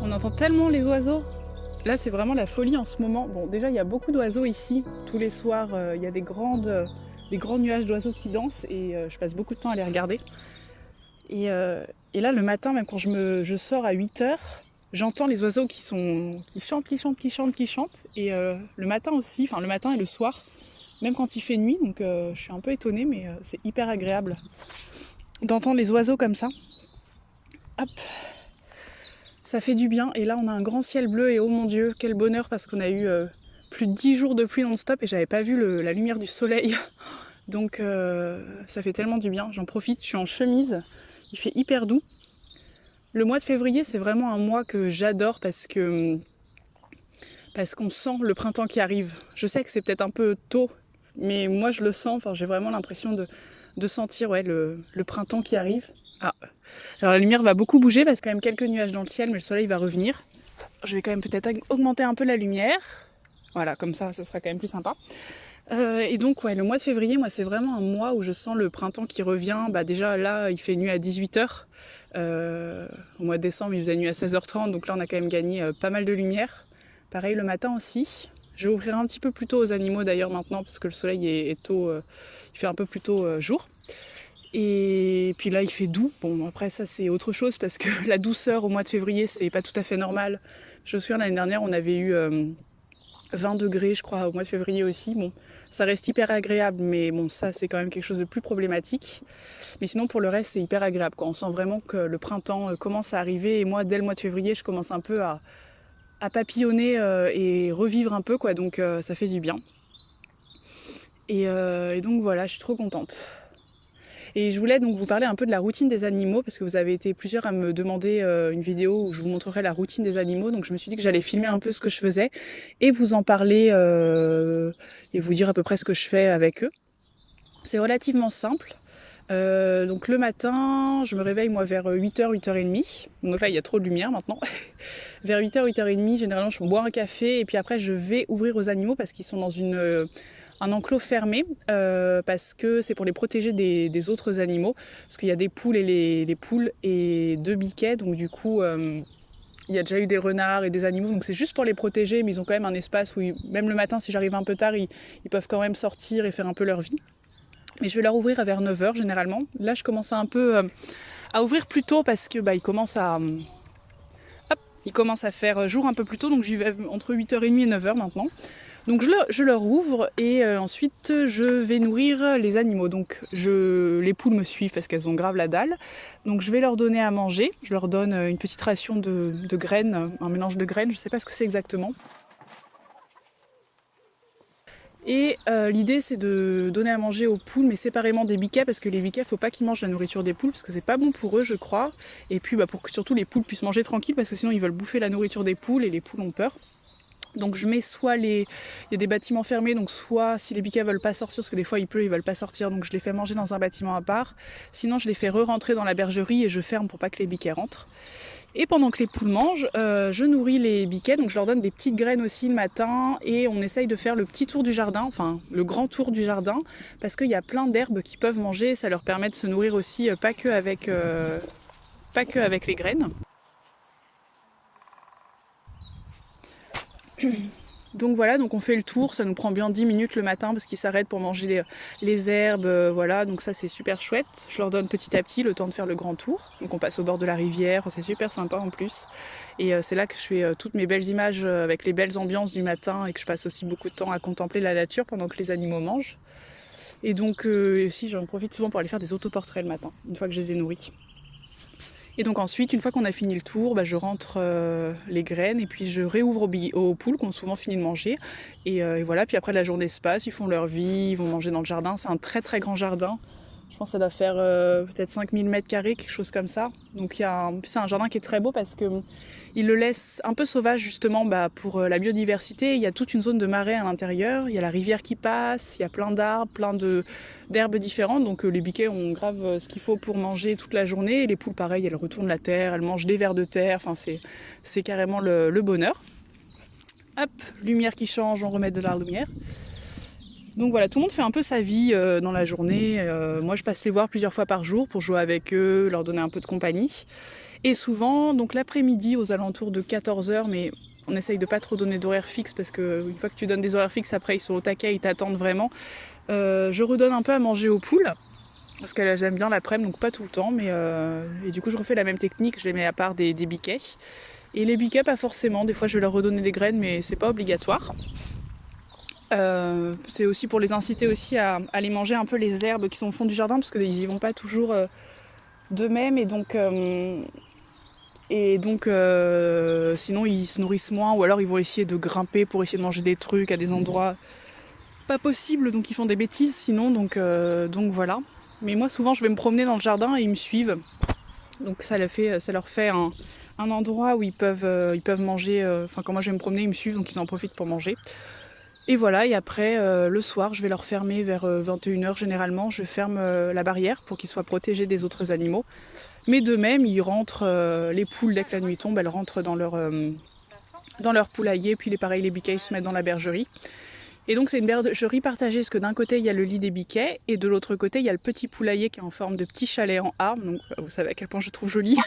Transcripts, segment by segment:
On entend tellement les oiseaux. Là, c'est vraiment la folie en ce moment. Bon, déjà, il y a beaucoup d'oiseaux ici. Tous les soirs, il y a des grands nuages d'oiseaux qui dansent et je passe beaucoup de temps à les regarder. Et là, le matin, même quand je sors à 8h, j'entends les oiseaux qui chantent. Et le matin aussi, enfin le matin et le soir, même quand il fait nuit. Donc je suis un peu étonnée, mais c'est hyper agréable d'entendre les oiseaux comme ça. Hop, ça fait du bien. Et là, on a un grand ciel bleu et oh mon Dieu, quel bonheur parce qu'on a eu plus de 10 jours de pluie non-stop et j'avais pas vu la lumière du soleil. Donc ça fait tellement du bien. J'en profite, je suis en chemise. Il fait hyper doux. Le mois de février, c'est vraiment un mois que j'adore parce qu'on sent le printemps qui arrive. Je sais que c'est peut-être un peu tôt, mais moi je le sens. Enfin, j'ai vraiment l'impression de sentir le printemps qui arrive. Ah. Alors la lumière va beaucoup bouger parce qu'il y a quand même quelques nuages dans le ciel, mais le soleil va revenir. Je vais quand même peut-être augmenter un peu la lumière. Voilà, comme ça, ce sera quand même plus sympa. Et donc ouais, le mois de février, moi c'est vraiment un mois où je sens le printemps qui revient. Bah déjà là, il fait nuit à 18h. Au mois de décembre, il faisait nuit à 16h30, donc là on a quand même gagné pas mal de lumière. Pareil le matin aussi. Je vais ouvrir un petit peu plus tôt aux animaux d'ailleurs maintenant parce que le soleil est tôt, il fait un peu plus tôt jour. Et puis là il fait doux. Bon après ça c'est autre chose parce que la douceur au mois de février c'est pas tout à fait normal. Je me souviens l'année dernière on avait eu 20 degrés je crois au mois de février aussi. Bon, ça reste hyper agréable mais bon ça c'est quand même quelque chose de plus problématique. Mais sinon pour le reste c'est hyper agréable quoi. On sent vraiment que le printemps commence à arriver et moi dès le mois de février je commence un peu à papillonner et revivre un peu quoi, donc ça fait du bien. Et donc voilà, je suis trop contente. Et je voulais donc vous parler un peu de la routine des animaux parce que vous avez été plusieurs à me demander une vidéo où je vous montrerai la routine des animaux. Donc je me suis dit que j'allais filmer un peu ce que je faisais et vous en parler et vous dire à peu près ce que je fais avec eux. C'est relativement simple. Donc le matin, je me réveille moi vers 8h, 8h30. Donc là, il y a trop de lumière maintenant. Vers 8h, 8h30, généralement, je bois un café et puis après, je vais ouvrir aux animaux parce qu'ils sont dans un enclos fermé parce que c'est pour les protéger des autres animaux. Parce qu'il y a des poules et les poules et 2 biquets. Donc du coup, il y a déjà eu des renards et des animaux. Donc c'est juste pour les protéger, mais ils ont quand même un espace où, même le matin, si j'arrive un peu tard, ils peuvent quand même sortir et faire un peu leur vie. Mais je vais leur ouvrir vers 9h généralement. Là, je commence un peu à ouvrir plus tôt parce que ils commencent à faire jour un peu plus tôt. Donc j'y vais entre 8h30 et 9h maintenant. Donc je leur ouvre et ensuite je vais nourrir les animaux. Donc les poules me suivent parce qu'elles ont grave la dalle. Donc je vais leur donner à manger. Je leur donne une petite ration de graines, un mélange de graines. Je ne sais pas ce que c'est exactement. Et l'idée c'est de donner à manger aux poules mais séparément des biquets parce que les biquets faut pas qu'ils mangent la nourriture des poules parce que c'est pas bon pour eux je crois. Et puis pour que surtout les poules puissent manger tranquille parce que sinon ils veulent bouffer la nourriture des poules et les poules ont peur. Donc je mets il y a des bâtiments fermés donc soit si les biquets veulent pas sortir parce que des fois il pleut ils veulent pas sortir donc je les fais manger dans un bâtiment à part. Sinon je les fais re-rentrer dans la bergerie et je ferme pour pas que les biquets rentrent. Et pendant que les poules mangent, je nourris les biquets, donc je leur donne des petites graines aussi le matin et on essaye de faire le petit tour du jardin, enfin le grand tour du jardin, parce qu'il y a plein d'herbes qu'ils peuvent manger, ça leur permet de se nourrir aussi, pas que avec les graines. Donc voilà, donc on fait le tour, ça nous prend bien 10 minutes le matin parce qu'ils s'arrêtent pour manger les herbes, voilà, donc ça c'est super chouette. Je leur donne petit à petit le temps de faire le grand tour. Donc on passe au bord de la rivière, c'est super sympa en plus. Et c'est là que je fais toutes mes belles images avec les belles ambiances du matin et que je passe aussi beaucoup de temps à contempler la nature pendant que les animaux mangent. Et donc aussi j'en profite souvent pour aller faire des autoportraits le matin, une fois que je les ai nourris. Et donc ensuite, une fois qu'on a fini le tour, je rentre les graines et puis je réouvre aux poules qui ont souvent fini de manger. Et voilà, puis après la journée se passe, ils font leur vie, ils vont manger dans le jardin. C'est un très très grand jardin. Je pense que ça doit faire peut-être 5000 m², quelque chose comme ça. Donc c'est un jardin qui est très beau parce qu'il le laisse un peu sauvage justement pour la biodiversité. Il y a toute une zone de marais à l'intérieur, il y a la rivière qui passe, il y a plein d'arbres, plein d'herbes différentes. Donc les biquets ont grave ce qu'il faut pour manger toute la journée. Et les poules pareil, elles retournent la terre, elles mangent des vers de terre. Enfin c'est carrément le bonheur. Hop, lumière qui change, on remet de la lumière. Donc voilà, tout le monde fait un peu sa vie dans la journée. Moi, je passe les voir plusieurs fois par jour pour jouer avec eux, leur donner un peu de compagnie. Et souvent, donc l'après-midi aux alentours de 14h, mais on essaye de pas trop donner d'horaire fixe parce qu'une fois que tu donnes des horaires fixes, après ils sont au taquet, ils t'attendent vraiment. Je redonne un peu à manger aux poules parce qu'elles aiment bien l'après-midi, donc pas tout le temps, mais et du coup je refais la même technique, je les mets à part des biquets. Et les biquets, pas forcément, des fois je vais leur redonner des graines, mais c'est pas obligatoire. C'est aussi pour les inciter aussi à aller manger un peu les herbes qui sont au fond du jardin, parce qu'ils y vont pas toujours d'eux-mêmes, et donc sinon ils se nourrissent moins, ou alors ils vont essayer de grimper pour essayer de manger des trucs à des endroits pas possibles, donc ils font des bêtises sinon, donc voilà. Mais moi souvent je vais me promener dans le jardin et ils me suivent, donc ça leur fait un endroit où ils peuvent manger, quand moi je vais me promener ils me suivent, donc ils en profitent pour manger. Et voilà, et après le soir je vais leur fermer vers 21h généralement, je ferme la barrière pour qu'ils soient protégés des autres animaux. Mais de même, ils rentrent, les poules, dès que la nuit tombe, elles rentrent dans leur poulailler, puis pareil, les biquets se mettent dans la bergerie. Et donc c'est une bergerie partagée, parce que d'un côté il y a le lit des biquets, et de l'autre côté il y a le petit poulailler qui est en forme de petit chalet en A, donc vous savez à quel point je trouve joli.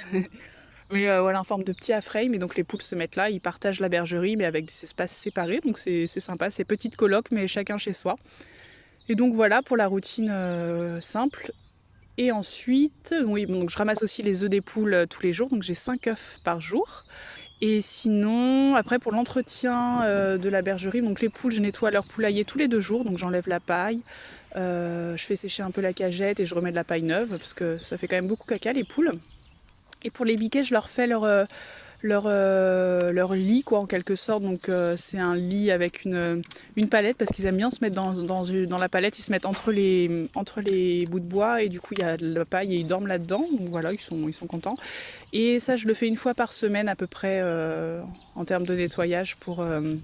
Mais voilà, en forme de petit A-frame, et donc les poules se mettent là, ils partagent la bergerie, mais avec des espaces séparés, donc c'est sympa, c'est petite coloc, mais chacun chez soi. Et donc voilà pour la routine simple. Et ensuite, oui, donc je ramasse aussi les œufs des poules tous les jours, donc j'ai 5 œufs par jour. Et sinon, après pour l'entretien de la bergerie, donc les poules, je nettoie leur poulailler tous les 2 jours, donc j'enlève la paille, je fais sécher un peu la cagette et je remets de la paille neuve, parce que ça fait quand même beaucoup caca les poules. Et pour les biquets, je leur fais leur lit quoi en quelque sorte, donc c'est un lit avec une palette, parce qu'ils aiment bien se mettre dans la palette, ils se mettent entre les bouts de bois, et du coup il y a de la paille et ils dorment là-dedans, donc voilà, ils sont contents. Et ça je le fais une fois par semaine à peu près en termes de nettoyage pour eux,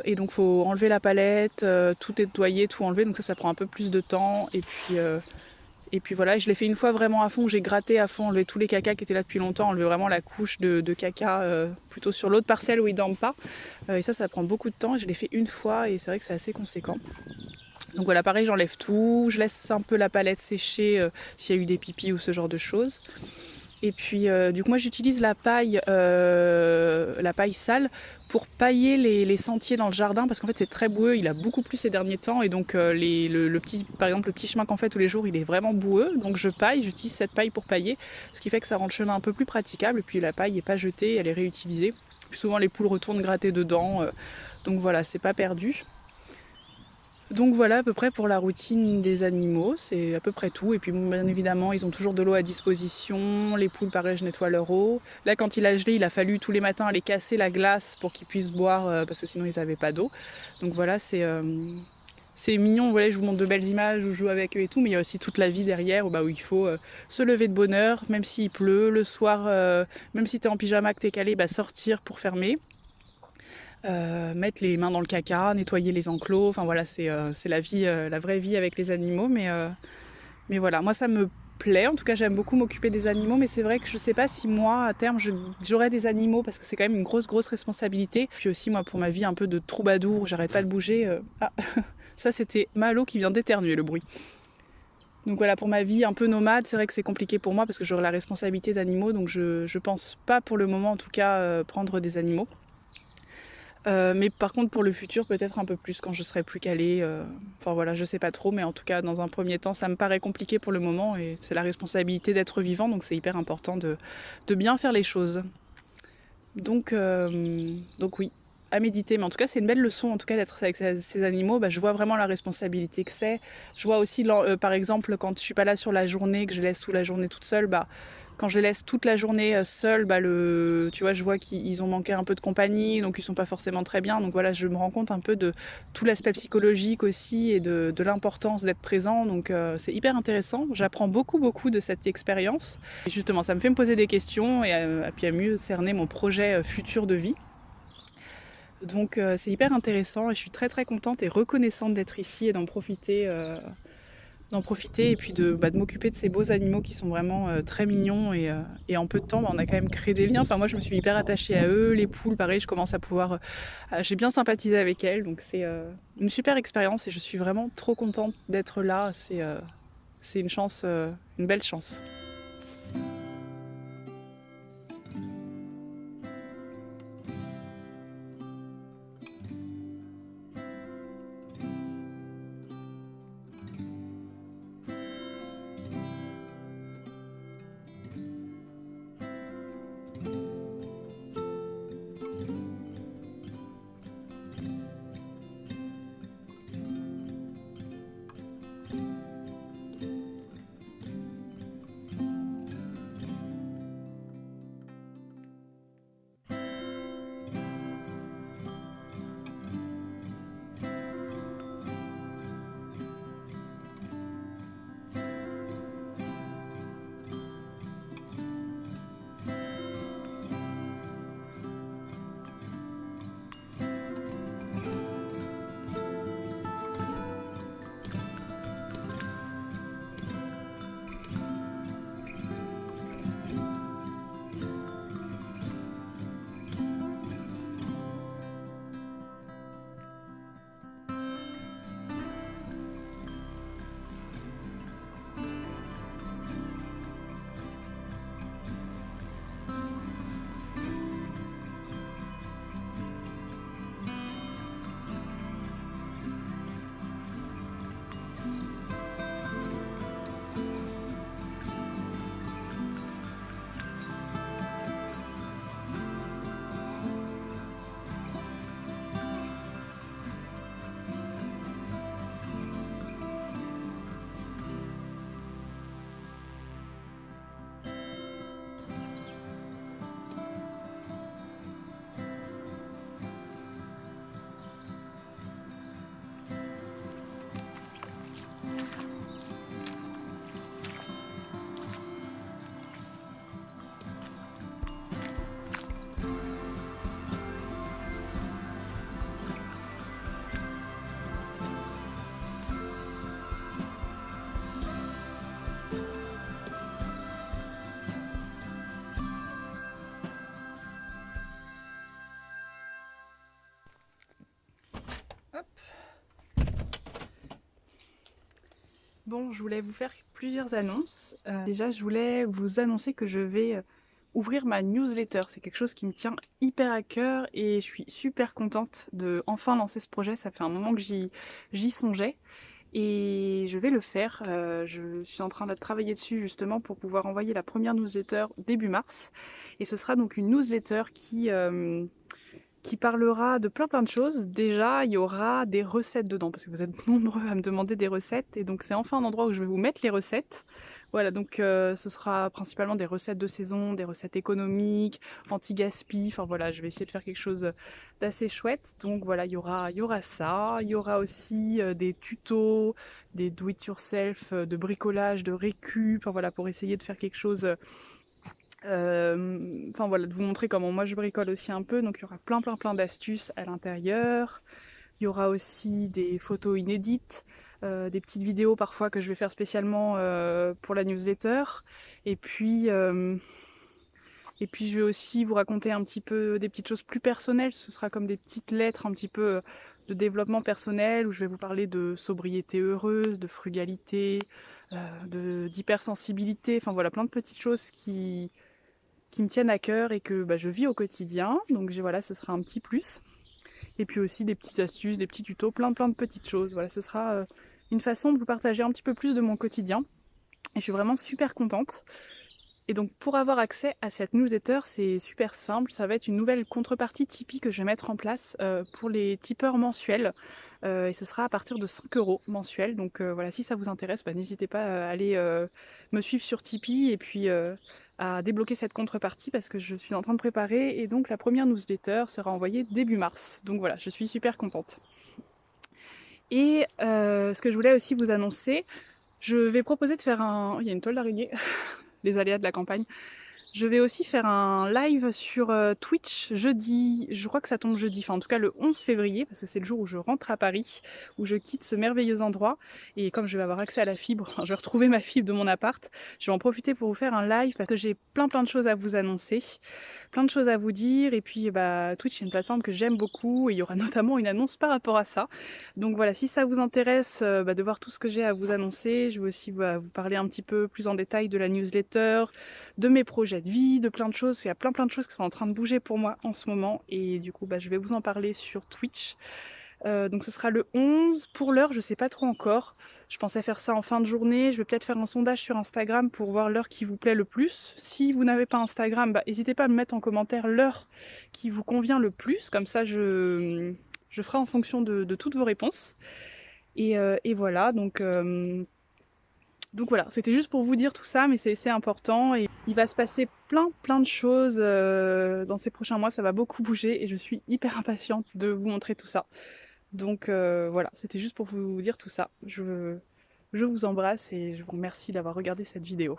et donc faut enlever la palette, tout nettoyer, tout enlever, donc ça prend un peu plus de temps, et puis voilà, je l'ai fait une fois vraiment à fond, j'ai gratté à fond, enlevé tous les cacas qui étaient là depuis longtemps, enlevé vraiment la couche de caca plutôt sur l'autre parcelle où ils dorment pas. Et ça prend beaucoup de temps, je l'ai fait une fois et c'est vrai que c'est assez conséquent. Donc voilà, pareil, j'enlève tout, je laisse un peu la palette sécher s'il y a eu des pipis ou ce genre de choses. Et puis du coup moi j'utilise la paille sale pour pailler les sentiers dans le jardin, parce qu'en fait c'est très boueux, il a beaucoup plu ces derniers temps, et donc par exemple le petit chemin qu'on fait tous les jours il est vraiment boueux, donc j'utilise cette paille pour pailler, ce qui fait que ça rend le chemin un peu plus praticable, et puis la paille n'est pas jetée, elle est réutilisée. Puis souvent les poules retournent gratter dedans, donc voilà, c'est pas perdu. Donc voilà à peu près pour la routine des animaux, c'est à peu près tout. Et puis bon, bien évidemment, ils ont toujours de l'eau à disposition. Les poules, pareil, je nettoie leur eau. Là, quand il a gelé, il a fallu tous les matins aller casser la glace pour qu'ils puissent boire, parce que sinon ils n'avaient pas d'eau. Donc voilà, c'est mignon. Voilà, je vous montre de belles images où je joue avec eux et tout, mais il y a aussi toute la vie derrière où il faut se lever de bonne heure, même s'il pleut, le soir, même si t'es en pyjama, que t'es calé, sortir pour fermer. Mettre les mains dans le caca, nettoyer les enclos, enfin voilà, c'est la vie, la vraie vie avec les animaux, mais voilà, moi ça me plaît, en tout cas j'aime beaucoup m'occuper des animaux, mais c'est vrai que je sais pas si moi à terme j'aurai des animaux, parce que c'est quand même une grosse responsabilité. Puis aussi moi pour ma vie un peu de troubadour où j'arrête pas de bouger, ça c'était Malo qui vient d'éternuer, le bruit. Donc voilà, pour ma vie un peu nomade, c'est vrai que c'est compliqué pour moi parce que j'aurai la responsabilité d'animaux, donc je pense pas pour le moment en tout cas prendre des animaux. Mais par contre pour le futur peut-être un peu plus quand je serai plus calée, enfin voilà, je sais pas trop, mais en tout cas dans un premier temps ça me paraît compliqué pour le moment, et c'est la responsabilité d'être vivant, donc c'est hyper important de bien faire les choses. Donc oui, à méditer, mais en tout cas c'est une belle leçon en tout cas d'être avec ces animaux. Je vois vraiment la responsabilité que c'est. Je vois aussi par exemple quand je suis pas là sur la journée, que je laisse toute la journée toute seule, quand je les laisse toute la journée seule, tu vois, je vois qu'ils ont manqué un peu de compagnie, donc ils sont pas forcément très bien. Donc voilà, je me rends compte un peu de tout l'aspect psychologique aussi, et de l'importance d'être présent. Donc c'est hyper intéressant. J'apprends beaucoup de cette expérience. Et justement, ça me fait me poser des questions et puis à mieux cerner mon projet futur de vie. Donc c'est hyper intéressant et je suis très contente et reconnaissante d'être ici et d'en profiter. Et puis de m'occuper de ces beaux animaux qui sont vraiment très mignons, et en peu de temps on a quand même créé des liens. Enfin moi je me suis hyper attachée à eux, les poules pareil, je commence à pouvoir, j'ai bien sympathisé avec elles, donc c'est une super expérience et je suis vraiment trop contente d'être là, c'est une chance, une belle chance. Bon, je voulais vous faire plusieurs annonces. Déjà, je voulais vous annoncer que je vais ouvrir ma newsletter. C'est quelque chose qui me tient hyper à cœur et je suis super contente de enfin lancer ce projet. Ça fait un moment que j'y songeais et je vais le faire. Je suis en train de travailler dessus justement pour pouvoir envoyer la première newsletter début mars. Et ce sera donc une newsletter qui parlera de plein de choses. Déjà, il y aura des recettes dedans, parce que vous êtes nombreux à me demander des recettes, et donc c'est enfin un endroit où je vais vous mettre les recettes. Voilà, donc ce sera principalement des recettes de saison, des recettes économiques, anti-gaspi, enfin voilà, je vais essayer de faire quelque chose d'assez chouette. Donc voilà, il y aura ça, il y aura aussi des tutos, des do-it-yourself, de bricolage, de récup, enfin voilà, pour essayer de faire quelque chose enfin voilà, de vous montrer comment moi je bricole aussi un peu. Donc il y aura plein d'astuces à l'intérieur. Il y aura aussi des photos inédites, des petites vidéos parfois que je vais faire spécialement pour la newsletter. Et puis, euh, et puis je vais aussi vous raconter un petit peu des petites choses plus personnelles. Ce sera comme des petites lettres un petit peu de développement personnel où je vais vous parler de sobriété heureuse, de frugalité, d'hypersensibilité. Enfin voilà, plein de petites choses qui me tiennent à cœur et que je vis au quotidien. Donc voilà, ce sera un petit plus. Et puis aussi des petites astuces, des petits tutos, plein de petites choses. Voilà, ce sera une façon de vous partager un petit peu plus de mon quotidien. Et je suis vraiment super contente. Et donc pour avoir accès à cette newsletter, c'est super simple. Ça va être une nouvelle contrepartie Tipeee que je vais mettre en place pour les tipeurs mensuels. Et ce sera à partir de 5 € mensuels. Donc voilà, si ça vous intéresse, n'hésitez pas à aller me suivre sur Tipeee et puis à débloquer cette contrepartie parce que je suis en train de préparer et donc la première newsletter sera envoyée début mars. Donc voilà, je suis super contente. Et ce que je voulais aussi vous annoncer, je vais proposer de faire un... Il y a une toile d'araignée, les aléas de la campagne. Je vais aussi faire un live sur Twitch jeudi, je crois que ça tombe jeudi, enfin en tout cas le 11 février, parce que c'est le jour où je rentre à Paris, où je quitte ce merveilleux endroit. Et comme je vais avoir accès à la fibre, je vais retrouver ma fibre de mon appart, je vais en profiter pour vous faire un live parce que j'ai plein de choses à vous annoncer, plein de choses à vous dire. Et puis Twitch c'est une plateforme que j'aime beaucoup et il y aura notamment une annonce par rapport à ça. Donc voilà, si ça vous intéresse de voir tout ce que j'ai à vous annoncer, je vais aussi vous parler un petit peu plus en détail de la newsletter, de mes projets de vie, de plein de choses. Il y a plein de choses qui sont en train de bouger pour moi en ce moment et du coup je vais vous en parler sur Twitch. Donc ce sera le 11. Pour l'heure, je sais pas trop encore. Je pensais faire ça en fin de journée. Je vais peut-être faire un sondage sur Instagram pour voir l'heure qui vous plaît le plus. Si vous n'avez pas Instagram, n'hésitez pas à me mettre en commentaire l'heure qui vous convient le plus. Comme ça, je ferai en fonction de toutes vos réponses. Et voilà, donc voilà, c'était juste pour vous dire tout ça, mais c'est important. Et il va se passer plein de choses dans ces prochains mois. Ça va beaucoup bouger et je suis hyper impatiente de vous montrer tout ça. Donc voilà, c'était juste pour vous dire tout ça. Je vous embrasse et je vous remercie d'avoir regardé cette vidéo.